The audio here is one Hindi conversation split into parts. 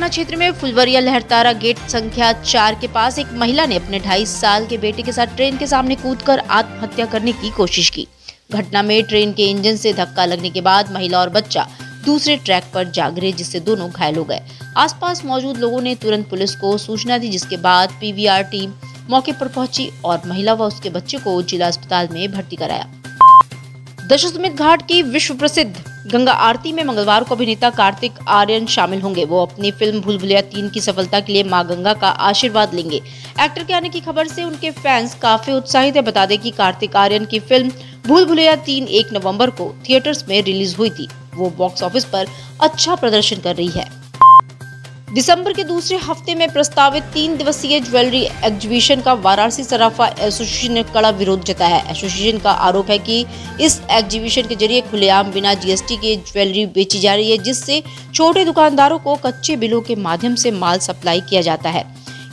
थाना क्षेत्र में फुलवरिया लहरतारा गेट संख्या 4 के पास एक महिला ने अपने 2.5 साल के बेटे के साथ ट्रेन के सामने कूदकर आत्महत्या करने की कोशिश की। घटना में ट्रेन के इंजन से धक्का लगने के बाद महिला और बच्चा दूसरे ट्रैक पर जा गिरे, जिससे दोनों घायल हो गए। आसपास मौजूद लोगों ने तुरंत पुलिस को सूचना दी, जिसके बाद पीवीआर टीम मौके पर पहुंची और महिला व उसके बच्चे को जिला अस्पताल में भर्ती कराया। दशाश्वमेध घाट की विश्व प्रसिद्ध गंगा आरती में मंगलवार को अभिनेता कार्तिक आर्यन शामिल होंगे। वो अपनी फिल्म भूल भुलैया 3 की सफलता के लिए मां गंगा का आशीर्वाद लेंगे। एक्टर के आने की खबर से उनके फैंस काफी उत्साहित है। बता दें कि कार्तिक आर्यन की फिल्म भूल भुलैया 3 1 नवंबर को थिएटर्स में रिलीज हुई थी। वो बॉक्स ऑफिस पर अच्छा प्रदर्शन कर रही है। दिसंबर के दूसरे हफ्ते में प्रस्तावित 3 दिवसीय ज्वेलरी एग्जीबिशन का वाराणसी सराफा एसोसिएशन ने कड़ा विरोध जताया है। एसोसिएशन का आरोप है कि इस एग्जीबिशन के जरिए खुलेआम बिना जीएसटी के ज्वेलरी बेची जा रही है, जिससे छोटे दुकानदारों को कच्चे बिलों के माध्यम से माल सप्लाई किया जाता है।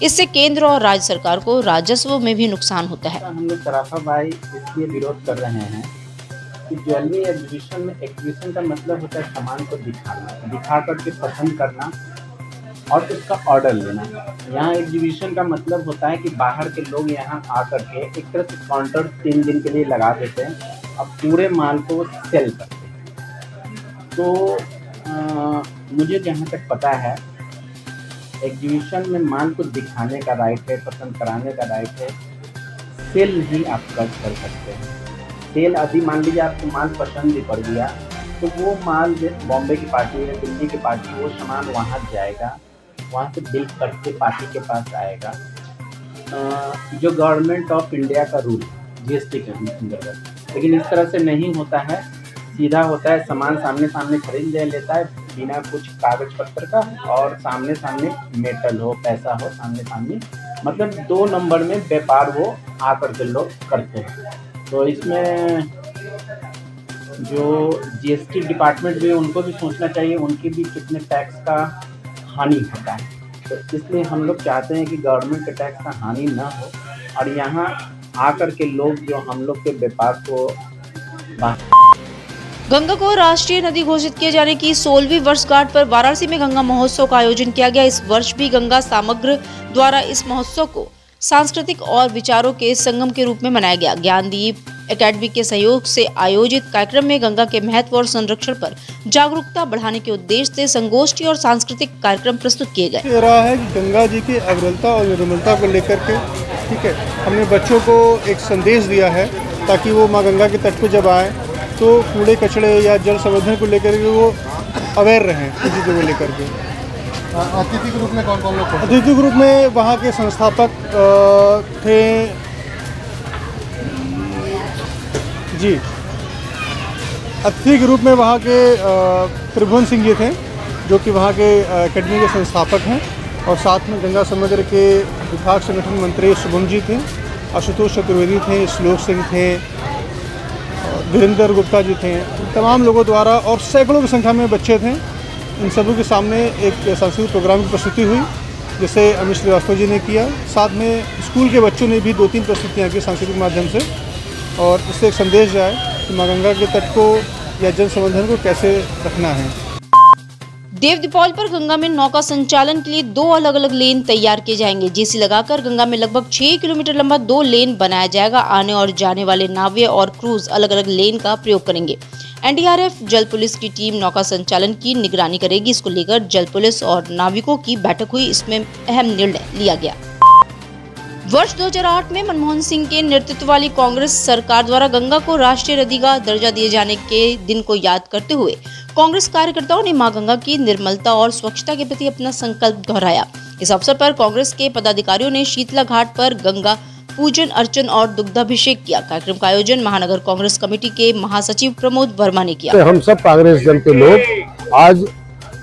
इससे केंद्र और राज्य सरकार को राजस्व में भी नुकसान होता है। हम लोग सराफा भाई इसलिए विरोध कर रहे हैं कि ज्वेलरी एग्जीबिशन का मतलब होता है सामान को दिखाना, दिखा करके पसंद करना और उसका ऑर्डर लेना। यहाँ एग्जीबिशन का मतलब होता है कि बाहर के लोग यहाँ आकर के एक तरह से काउंटर 3 दिन के लिए लगा देते हैं और पूरे माल को सेल करते हैं। तो मुझे जहाँ तक पता है एग्जीबिशन में माल को दिखाने का राइट है, पसंद कराने का राइट है, सेल नहीं आप कर सकते हैं। सेल अभी मान लीजिए आपको माल पसंद भी पड़ गया तो वो माल बॉम्बे की पार्टी है, दिल्ली की पार्टी, वो सामान वहाँ जाएगा, वहाँ से बिल करके पार्टी के पास आएगा। जो गवर्नमेंट ऑफ इंडिया का रूल जीएसटी के अंतर्गत, लेकिन इस तरह से नहीं होता है। सीधा होता है सामान सामने सामने खरीद लेता है बिना कुछ कागज पत्र का, और सामने सामने मेटल हो, पैसा हो, सामने सामने, मतलब 2 नंबर में व्यापार वो आकर के लोग करते हैं। तो इसमें जो जीएसटी डिपार्टमेंट भी, उनको भी सोचना चाहिए, उनकी भी कितने टैक्स का हानि होता है। तो इसलिए हम लोग चाहते हैं कि गवर्नमेंट के टैक्स का हानि ना हो और यहाँ आकर के लोग जो हम लोग के व्यापार को। गंगा को राष्ट्रीय नदी घोषित किए जाने की 16वीं वर्षगांठ पर वाराणसी में गंगा महोत्सव का आयोजन किया गया। इस वर्ष भी गंगा समग्र द्वारा इस महोत्सव को सांस्कृतिक और विचारों के संगम के रूप में मनाया गया। ज्ञानदीप एकेडमी के सहयोग से आयोजित कार्यक्रम में गंगा के महत्व और संरक्षण पर जागरूकता बढ़ाने के उद्देश्य से संगोष्ठी और सांस्कृतिक कार्यक्रम प्रस्तुत किए गए। ये रहा है कि गंगा जी की अविरलता और निर्मलता को लेकर के, ठीक है, हमने बच्चों को एक संदेश दिया है ताकि वो माँ गंगा के तट पर जब आए तो कूड़े कचड़े या जल संवर्धन को लेकर के वो अवेयर रहें इन चीज़ों को लेकर के। अतिथि ग्रुप में कौन कौन लोग? अतिथि ग्रुप में वहाँ के संस्थापक थे जी। अतिथि ग्रुप में वहाँ के त्रिभुवन सिंह जी थे, जो कि वहाँ के एकेडमी के संस्थापक हैं, और साथ में गंगा समग्र के विभाग संगठन मंत्री शुभम जी थे, आशुतोष चतुर्वेदी थे, श्लोक सिंह थे, वीरेंद्र गुप्ता जी थे। तमाम लोगों द्वारा और सैकड़ों की संख्या में बच्चे थे। इन सभी के सामने एक सांस्कृतिक प्रोग्राम की प्रस्तुति हुई, जिसे अमित श्रीवास्तव जी ने किया। साथ में स्कूल के बच्चों ने भी 2-3 प्रस्तुतियाँ की सांस्कृतिक माध्यम से, और इससे एक संदेश जाए कि माँ गंगा के तट को या जल संवर्धन को कैसे रखना है। देव दीपावली पर गंगा में नौका संचालन के लिए 2 अलग-अलग लेन तैयार किए जाएंगे। जेसी लगाकर गंगा में लगभग 6 किलोमीटर लंबा 2 लेन बनाया जाएगा। आने और जाने वाले नाविक और क्रूज अलग-अलग लेन का प्रयोग करेंगे। एनडीआरएफ जल पुलिस की टीम नौका संचालन की निगरानी करेगी। इसको लेकर जल पुलिस और नाविकों की बैठक हुई, इसमें अहम निर्णय लिया गया। वर्ष 2008 में मनमोहन सिंह के नेतृत्व वाली कांग्रेस सरकार द्वारा गंगा को राष्ट्रीय नदी का दर्जा दिए जाने के दिन को याद करते हुए कांग्रेस कार्यकर्ताओं ने मां गंगा की निर्मलता और स्वच्छता के प्रति अपना संकल्प दोहराया। इस अवसर पर कांग्रेस के पदाधिकारियों ने शीतला घाट पर गंगा पूजन अर्चन और दुग्धाभिषेक किया। कार्यक्रम का आयोजन महानगर कांग्रेस कमेटी के महासचिव प्रमोद वर्मा ने किया। हम सब कांग्रेस दल के लोग आज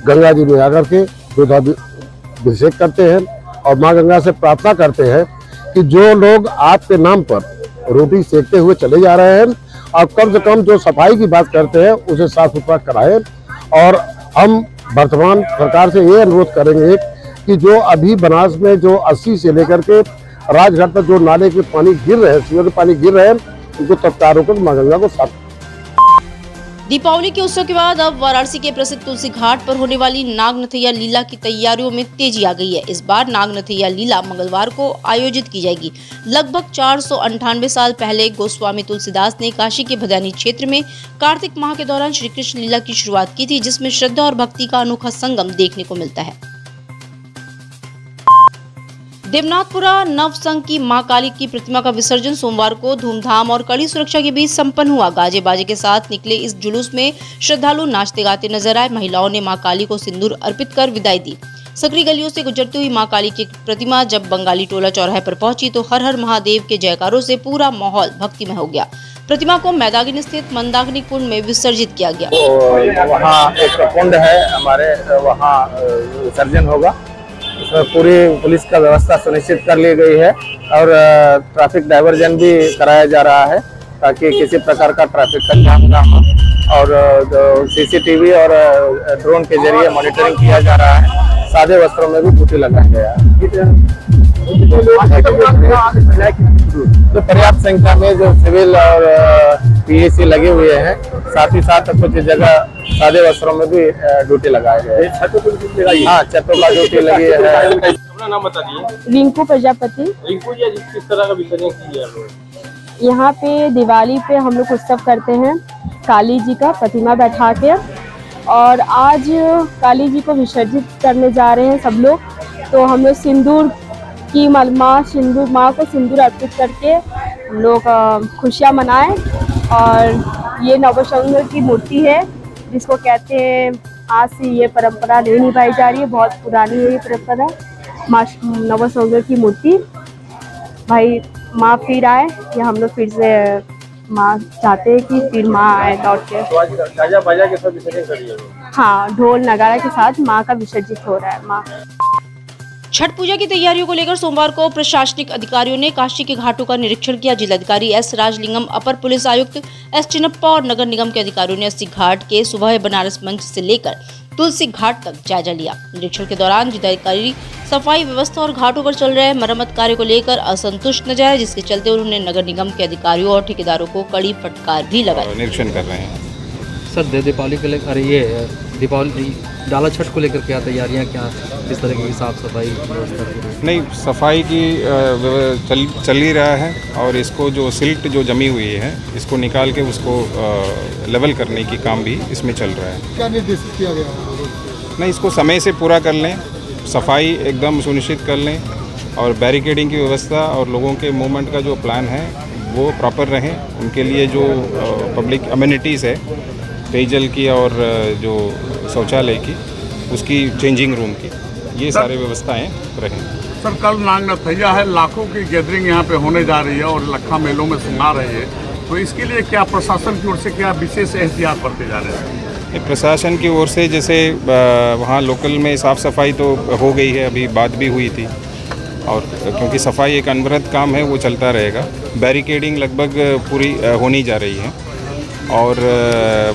गंगा जी में आकर के दुग्धाभिषेक करते हैं और माँ गंगा से प्रार्थना करते हैं कि जो लोग आपके नाम पर रोटी सेकते हुए चले जा रहे हैं और कम से कम जो सफाई की बात करते हैं उसे साफ सुथरा कराएं। और हम वर्तमान सरकार से ये अनुरोध करेंगे कि जो अभी बनास में जो 80 से लेकर के राजघाट पर जो नाले के पानी गिर रहे हैं, सीवर के पानी गिर रहे हैं, उनको तत्काल रोकर माँ गंगा को साफ। दीपावली के उत्सव के बाद अब वाराणसी के प्रसिद्ध तुलसी घाट पर होने वाली नागनथैया लीला की तैयारियों में तेजी आ गई है। इस बार नागनथैया लीला मंगलवार को आयोजित की जाएगी। लगभग 498 साल पहले गोस्वामी तुलसीदास ने काशी के भदानी क्षेत्र में कार्तिक माह के दौरान श्री कृष्ण लीला की शुरुआत की थी, जिसमें श्रद्धा और भक्ति का अनोखा संगम देखने को मिलता है। देवनाथपुरा नवसंघ की मां काली की प्रतिमा का विसर्जन सोमवार को धूमधाम और कड़ी सुरक्षा के बीच संपन्न हुआ। गाजे बाजे के साथ निकले इस जुलूस में श्रद्धालु नाचते गाते नजर आए। महिलाओं ने मां काली को सिंदूर अर्पित कर विदाई दी। सकरी गलियों से गुजरती हुई मां काली की प्रतिमा जब बंगाली टोला चौराहे पर पहुंची तो हर हर महादेव के जयकारों से पूरा माहौल भक्तिमय हो गया। प्रतिमा को मैदागिनी स्थित मंदाकिनी कुंड में विसर्जित किया गया। वहाँ एक कुंड है हमारे, वहाँ विसर्जन होगा। उसमें पूरी पुलिस का व्यवस्था सुनिश्चित कर ली गई है और ट्रैफिक डाइवर्जन भी कराया जा रहा है ताकि किसी प्रकार का ट्रैफिक का जाम ना हो। और सीसीटीवी और ड्रोन के जरिए मॉनिटरिंग किया जा रहा है। सादे वस्त्रों में भी ड्यूटी लगाया गया है। तो पर्याप्त संख्या में जो सिविल और पीएसी लगे हुए हैं, साथ ही साथ कुछ जगह सादे वस्त्रों में भी ड्यूटी लगाए गए हैं। हाँ, छतों का ड्यूटी लगी है। अपना नाम बता दिए। रिंकू प्रजापति। रिंकू जी, किस तरह का विसर्जन किया है? यहाँ पे दिवाली पे हम लोग उत्सव करते हैं काली जी का प्रतिमा बैठा के, और आज काली जी को विसर्जित करने जा रहे हैं सब लोग। तो हम लोग सिंदूर की माँ को सिंदूर अर्पित करके हम लोग खुशियाँ मनाएं। और ये नवसंघ की मूर्ति है जिसको कहते हैं, आज से ये परंपरा नहीं निभाई जा रही है, बहुत पुरानी है ये परंपरा। माँ नवसंघ की मूर्ति, भाई माँ फिर आए, या हम लोग फिर से माँ चाहते हैं कि फिर माँ आए लौट के। तो आज गाजा बाजा के साथ विसर्जन कर रही है? हाँ, ढोल नगाड़ा के साथ माँ का विसर्जित हो रहा है। माँ छठ पूजा की तैयारियों को लेकर सोमवार को प्रशासनिक अधिकारियों ने काशी के घाटों का निरीक्षण किया। जिलाधिकारी एस राजलिंगम, अपर पुलिस आयुक्त एस चिन्नप्पा और नगर निगम के अधिकारियों ने 80 घाट के सुबह बनारस मंच से लेकर तुलसी घाट तक जायजा लिया। निरीक्षण के दौरान जिलाधिकारी सफाई व्यवस्था और घाटों पर चल रहे मरम्मत कार्य को लेकर असंतुष्ट नजर आए, जिसके चलते उन्होंने नगर निगम के अधिकारियों और ठेकेदारों को कड़ी फटकार भी लगाई। निरीक्षण कर रहे हैं सर। दीपावली को लेकर, ये दीपावली डाला छठ को लेकर क्या तैयारियां, क्या किस तरह की साफ सफाई व्यवस्था? नहीं, सफाई की चल ही रहा है और इसको जो सिल्ट जो जमी हुई है इसको निकाल के उसको लेवल करने की काम भी इसमें चल रहा है। क्या निर्देशित किया गया? नहीं, इसको समय से पूरा कर लें, सफाई एकदम सुनिश्चित कर लें और बैरिकेडिंग की व्यवस्था और लोगों के मूवमेंट का जो प्लान है वो प्रॉपर रहें। उनके लिए जो पब्लिक अम्यूनिटीज़ है, पेयजल की और जो शौचालय की, उसकी चेंजिंग रूम की, ये सारे व्यवस्थाएं रहें। सर, कल नागनथैया है, लाखों की गैदरिंग यहाँ पे होने जा रही है और लखा मेलों में सुना रही है, तो इसके लिए क्या प्रशासन की ओर से क्या विशेष एहतियात बरते जा रहे हैं? प्रशासन की ओर से जैसे वहाँ लोकल में साफ़ सफाई तो हो गई है, अभी बात भी हुई थी, और क्योंकि सफाई एक अनवरत काम है वो चलता रहेगा। बैरिकेडिंग लगभग पूरी होनी जा रही है और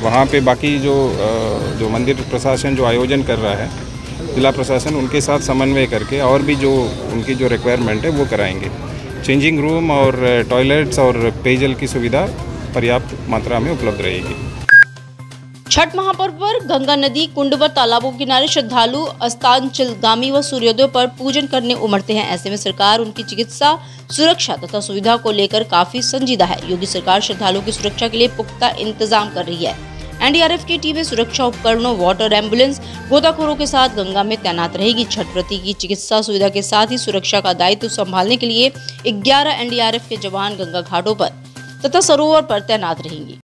वहाँ पे बाकी जो मंदिर प्रशासन जो आयोजन कर रहा है, जिला प्रशासन उनके साथ समन्वय करके और भी जो उनकी जो रिक्वायरमेंट है वो कराएंगे। चेंजिंग रूम और टॉयलेट्स और पेयजल की सुविधा पर्याप्त मात्रा में उपलब्ध रहेगी। छठ महापर्व पर गंगा नदी, कुंड व तालाबों के किनारे श्रद्धालु अस्तांचलगामी व सूर्योदय पर पूजन करने उमड़ते हैं। ऐसे में सरकार उनकी चिकित्सा, सुरक्षा तथा सुविधा को लेकर काफी संजीदा है। योगी सरकार श्रद्धालुओं की सुरक्षा के लिए पुख्ता इंतजाम कर रही है। एनडीआरएफ की टीमें सुरक्षा उपकरणों, वाटर एम्बुलेंस, गोताखोरों के साथ गंगा में तैनात रहेगी। छठ व्रती की चिकित्सा सुविधा के साथ ही सुरक्षा का दायित्व संभालने के लिए 11 एनडीआरएफ के जवान गंगा घाटों पर तथा सरोवर पर तैनात रहेंगे।